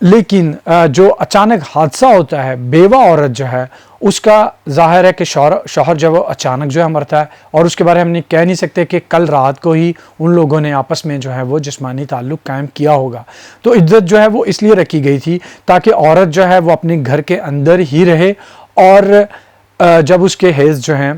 لیکن جو اچانک حادثہ ہوتا ہے، بیوہ عورت جو ہے اس کا ظاہر ہے کہ شوہر جب وہ اچانک جو ہے مرتا ہے، اور اس کے بارے ہم کہہ نہیں سکتے کہ کل رات کو ہی ان لوگوں نے آپس میں جو ہے وہ جسمانی تعلق قائم کیا ہوگا، تو عدت جو ہے وہ اس لیے رکھی گئی تھی تاکہ عورت جو ہے وہ اپنے گھر کے اندر ہی رہے، اور جب اس کے حیض جو ہیں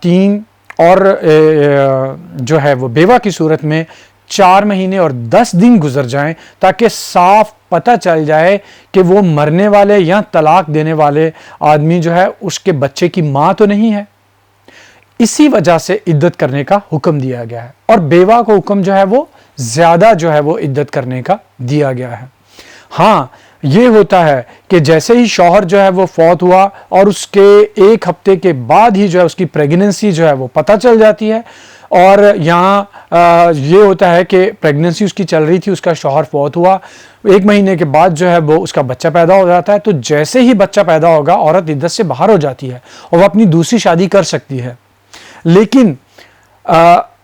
3 اور جو ہے وہ بیوہ کی صورت میں 4 مہینے اور 10 دن گزر جائیں، تاکہ صاف پتہ چل جائے کہ وہ مرنے والے یا طلاق دینے والے آدمی جو ہے اس کے بچے کی ماں تو نہیں ہے۔ اسی وجہ سے عدت کرنے کا حکم دیا گیا ہے، اور بیوہ کو حکم جو ہے وہ زیادہ جو ہے وہ عدت کرنے کا دیا گیا ہے۔ ہاں یہ ہوتا ہے کہ جیسے ہی شوہر جو ہے وہ فوت ہوا اور اس کے 1 ہفتے کے بعد ہی جو ہے اس کی پریگننسی جو ہے وہ پتہ چل جاتی ہے، اور یہاں یہ ہوتا ہے کہ پریگننسی اس کی چل رہی تھی، اس کا شوہر فوت ہوا، 1 مہینے کے بعد جو ہے وہ اس کا بچہ پیدا ہو جاتا ہے، تو جیسے ہی بچہ پیدا ہوگا عورت عدت سے باہر ہو جاتی ہے اور وہ اپنی دوسری شادی کر سکتی ہے۔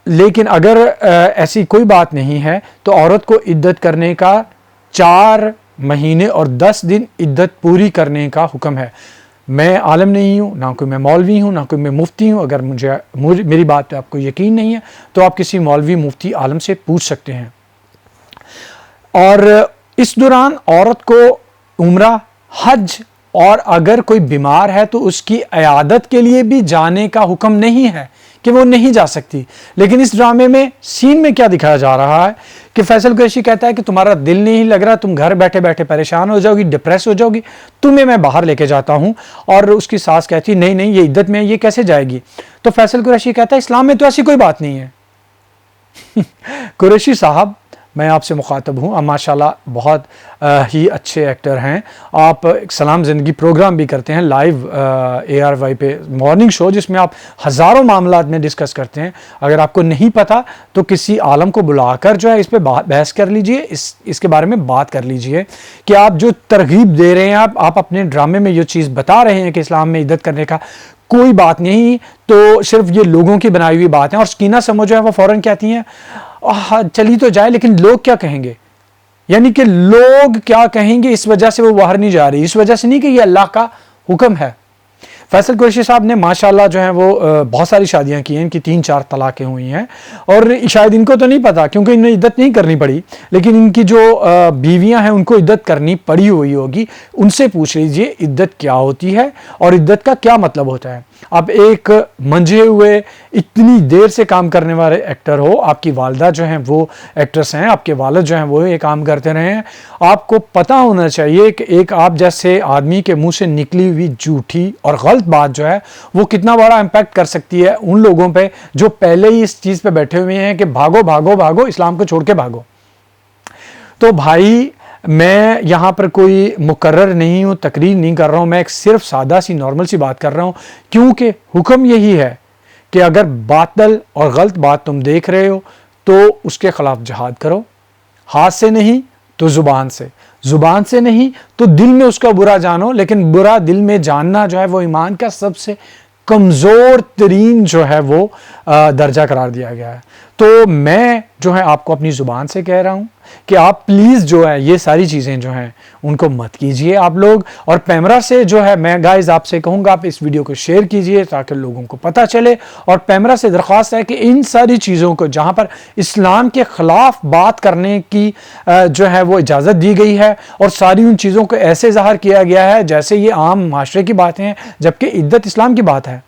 لیکن اگر ایسی کوئی بات نہیں ہے تو عورت کو عدت کرنے کا 4 مہینے اور 10 دن عدت پوری کرنے کا حکم ہے۔ میں عالم نہیں ہوں، نہ کوئی میں مولوی ہوں، نہ کوئی میں مفتی ہوں، اگر میری بات پہ آپ کو یقین نہیں ہے تو آپ کسی مولوی مفتی عالم سے پوچھ سکتے ہیں۔ اور اس دوران عورت کو عمرہ، حج، اور اگر کوئی بیمار ہے تو اس کی عیادت کے لیے بھی جانے کا حکم نہیں ہے کہ وہ نہیں جا سکتی۔ لیکن اس ڈرامے میں سین میں کیا دکھایا جا رہا ہے کہ فیصل قریشی کہتا ہے کہ تمہارا دل نہیں لگ رہا، تم گھر بیٹھے بیٹھے پریشان ہو جاؤ گی، ڈپریس ہو جاؤ گی، تمہیں میں باہر لے کے جاتا ہوں، اور اس کی ساس کہتی نہیں نہیں یہ عدت میں یہ کیسے جائے گی؟ تو فیصل قریشی کہتا ہے اسلام میں تو ایسی کوئی بات نہیں ہے۔ قریشی صاحب میں آپ سے مخاطب ہوں، آپ ماشاءاللہ بہت ہی اچھے ایکٹر ہیں، آپ سلام زندگی پروگرام بھی کرتے ہیں لائیو ARY پہ مارننگ شو، جس میں آپ ہزاروں معاملات میں ڈسکس کرتے ہیں۔ اگر آپ کو نہیں پتا تو کسی عالم کو بلا کر جو ہے اس پہ بحث کر لیجئے، اس کے بارے میں بات کر لیجئے کہ آپ جو ترغیب دے رہے ہیں، آپ اپنے ڈرامے میں یہ چیز بتا رہے ہیں کہ اسلام میں عدت کرنے کا کوئی بات نہیں، تو صرف یہ لوگوں کی بنائی ہوئی بات ہے۔ اور سکینہ سمو جو ہے وہ فوراً کہتی ہیں چلی تو جائے لیکن لوگ کیا کہیں گے، یعنی کہ لوگ کیا کہیں گے اس وجہ سے وہ باہر نہیں جا رہی، اس وجہ سے نہیں کہ یہ اللہ کا حکم ہے۔ فیصل قریشی صاحب نے ماشاءاللہ جو ہیں وہ بہت ساری شادیاں کی ہیں، ان کی 3-4 طلاقیں ہوئی ہیں، اور شاید ان کو تو نہیں پتا کیونکہ انہیں عدت نہیں کرنی پڑی، لیکن ان کی جو بیویاں ہیں ان کو عدت کرنی پڑی ہوئی ہوگی، ان سے پوچھ لیجئے عدت کیا ہوتی ہے اور عدت کا کیا مطلب ہوتا ہے۔ اب ایک منجھے ہوئے اتنی دیر سے کام کرنے والے ایکٹر ہو، آپ کی والدہ جو ہیں وہ ایکٹرس ہیں، آپ کے والد جو ہیں وہ یہ کام کرتے رہے ہیں، آپ کو پتہ ہونا چاہیے کہ ایک آپ جیسے آدمی کے منہ سے نکلی ہوئی جھوٹی اور غلط بات جو ہے وہ کتنا بڑا امپیکٹ کر سکتی ہے ان لوگوں پہ جو پہلے ہی اس چیز پہ بیٹھے ہوئے ہیں کہ بھاگو بھاگو بھاگو، اسلام کو چھوڑ کے بھاگو۔ تو بھائی میں یہاں پر کوئی مقرر نہیں ہوں، تقریر نہیں کر رہا ہوں، میں ایک صرف سادہ سی نارمل سی بات کر رہا ہوں، کیونکہ حکم یہی ہے کہ اگر باطل اور غلط بات تم دیکھ رہے ہو تو اس کے خلاف جہاد کرو، ہاتھ سے نہیں تو زبان سے، زبان سے نہیں تو دل میں اس کا برا جانو، لیکن برا دل میں جاننا جو ہے وہ ایمان کا سب سے کمزور ترین جو ہے وہ درجہ قرار دیا گیا ہے۔ تو میں جو ہے آپ کو اپنی زبان سے کہہ رہا ہوں کہ آپ پلیز جو ہے یہ ساری چیزیں جو ہیں ان کو مت کیجئے آپ لوگ، اور پیمرا سے جو ہے میں گائز آپ سے کہوں گا آپ اس ویڈیو کو شیئر کیجئے تاکہ لوگوں کو پتہ چلے، اور پیمرا سے درخواست ہے کہ ان ساری چیزوں کو جہاں پر اسلام کے خلاف بات کرنے کی جو ہے وہ اجازت دی گئی ہے، اور ساری ان چیزوں کو ایسے ظاہر کیا گیا ہے جیسے یہ عام معاشرے کی باتیں ہیں، جبکہ عدت اسلام کی بات ہے۔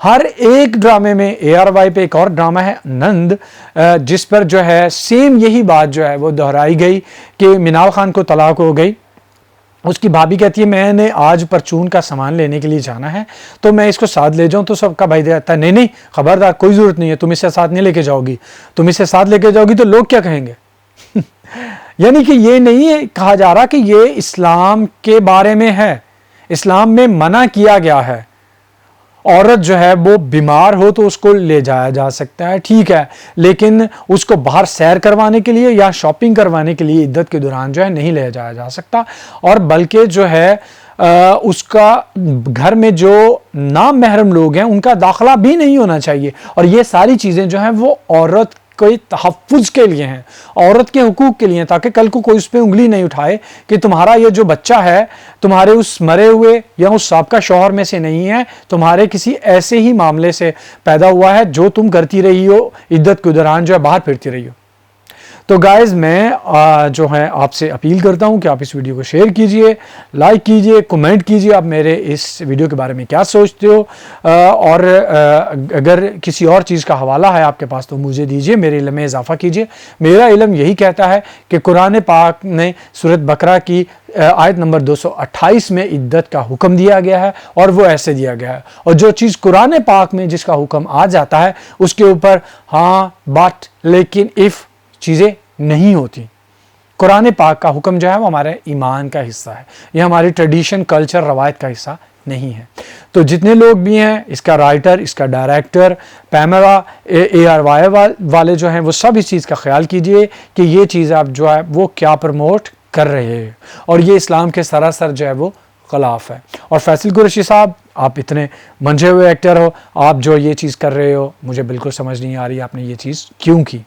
ہر ایک ڈرامے میں ARY پہ ایک اور ڈرامہ ہے نند، جس پر جو ہے سیم یہی بات جو ہے وہ دہرائی گئی کہ منال خان کو طلاق ہو گئی، اس کی بھابھی کہتی ہے میں نے آج پرچون کا سامان لینے کے لیے جانا ہے تو میں اس کو ساتھ لے جاؤں، تو سب کا بھائی دیتا ہے نہیں نہیں خبردار کوئی ضرورت نہیں ہے، تم اسے ساتھ نہیں لے کے جاؤ گی، تم اسے ساتھ لے کے جاؤ گی تو لوگ کیا کہیں گے؟ یعنی کہ یہ نہیں ہے کہا جا رہا کہ یہ اسلام کے بارے میں ہے، اسلام میں منع کیا گیا ہے، عورت جو ہے وہ بیمار ہو تو اس کو لے جایا جا سکتا ہے، ٹھیک ہے، لیکن اس کو باہر سیر کروانے کے لیے یا شاپنگ کروانے کے لیے عدت کے دوران جو ہے نہیں لے جایا جا سکتا، اور بلکہ جو ہے اس کا گھر میں جو نام محرم لوگ ہیں ان کا داخلہ بھی نہیں ہونا چاہیے، اور یہ ساری چیزیں جو ہیں وہ عورت کوئی تحفظ کے لیے ہیں، عورت کے حقوق کے لیے ہیں، تاکہ کل کو کوئی اس پہ انگلی نہیں اٹھائے کہ تمہارا یہ جو بچہ ہے تمہارے اس مرے ہوئے یا اس سابقہ شوہر میں سے نہیں ہے، تمہارے کسی ایسے ہی معاملے سے پیدا ہوا ہے جو تم کرتی رہی ہو عدت کے دوران جو ہے باہر پھرتی رہی ہو۔ تو گائز میں جو ہے آپ سے اپیل کرتا ہوں کہ آپ اس ویڈیو کو شیئر کیجئے، لائک کیجئے، کمنٹ کیجئے آپ میرے اس ویڈیو کے بارے میں کیا سوچتے ہو، اور اگر کسی اور چیز کا حوالہ ہے آپ کے پاس تو مجھے دیجئے، میرے علم میں اضافہ کیجئے۔ میرا علم یہی کہتا ہے کہ قرآن پاک نے سورۃ بقرہ کی آیت نمبر 228 میں عدت کا حکم دیا گیا ہے، اور وہ ایسے دیا گیا ہے، اور جو چیز قرآن پاک میں جس کا حکم آ جاتا ہے اس کے اوپر ہاں بٹ لیکن اف چیزیں نہیں ہوتی۔ قرآن پاک کا حکم جو ہے وہ ہمارے ایمان کا حصہ ہے، یہ ہماری ٹریڈیشن، کلچر، روایت کا حصہ نہیں ہے۔ تو جتنے لوگ بھی ہیں، اس کا رائٹر، اس کا ڈائریکٹر، پیمرا، ARY والے جو ہیں، وہ سب اس چیز کا خیال کیجئے کہ یہ چیز آپ جو ہے وہ کیا پروموٹ کر رہے ہیں، اور یہ اسلام کے سراسر جو ہے وہ خلاف ہے۔ اور فیصل قریشی صاحب، آپ اتنے منجھے ہوئے ایکٹر ہو، آپ جو یہ چیز کر رہے ہو مجھے بالکل سمجھ نہیں آ رہی آپ نے یہ چیز کیوں کی۔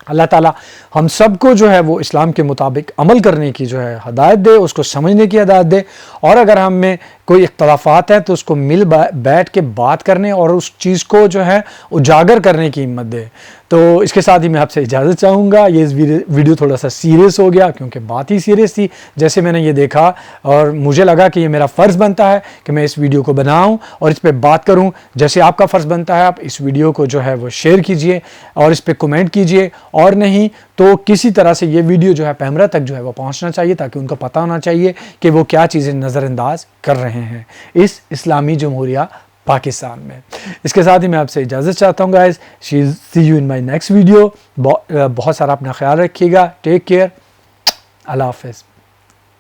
اللہ تعالیٰ ہم سب کو جو ہے وہ اسلام کے مطابق عمل کرنے کی جو ہے ہدایت دے، اس کو سمجھنے کی ہدایت دے، اور اگر ہم میں کوئی اختلافات ہیں تو اس کو مل بیٹھ کے بات کرنے اور اس چیز کو جو ہے اجاگر کرنے کی ہمت دے۔ تو اس کے ساتھ ہی میں آپ سے اجازت چاہوں گا۔ یہ ویڈیو تھوڑا سا سیریس ہو گیا کیونکہ بات ہی سیریس تھی، جیسے میں نے یہ دیکھا اور مجھے لگا کہ یہ میرا فرض بنتا ہے کہ میں اس ویڈیو کو بناؤں اور اس پہ بات کروں، جیسے آپ کا فرض بنتا ہے آپ اس ویڈیو کو جو ہے وہ شیئر کیجئے اور اس پہ کمنٹ کیجئے، اور نہیں تو کسی طرح سے یہ ویڈیو جو ہے پیمرا تک جو ہے وہ پہنچنا چاہیے، تاکہ ان کو پتہ ہونا چاہیے کہ وہ کیا چیزیں نظر انداز کر رہے ہیں اس اسلامی جمہوریہ پاکستان میں۔ اس کے ساتھ ہی میں آپ سے اجازت چاہتا ہوں guys, see you in my next video. بہت سارا اپنا خیال رکھیے گا، ٹیک کیئر، اللہ حافظ۔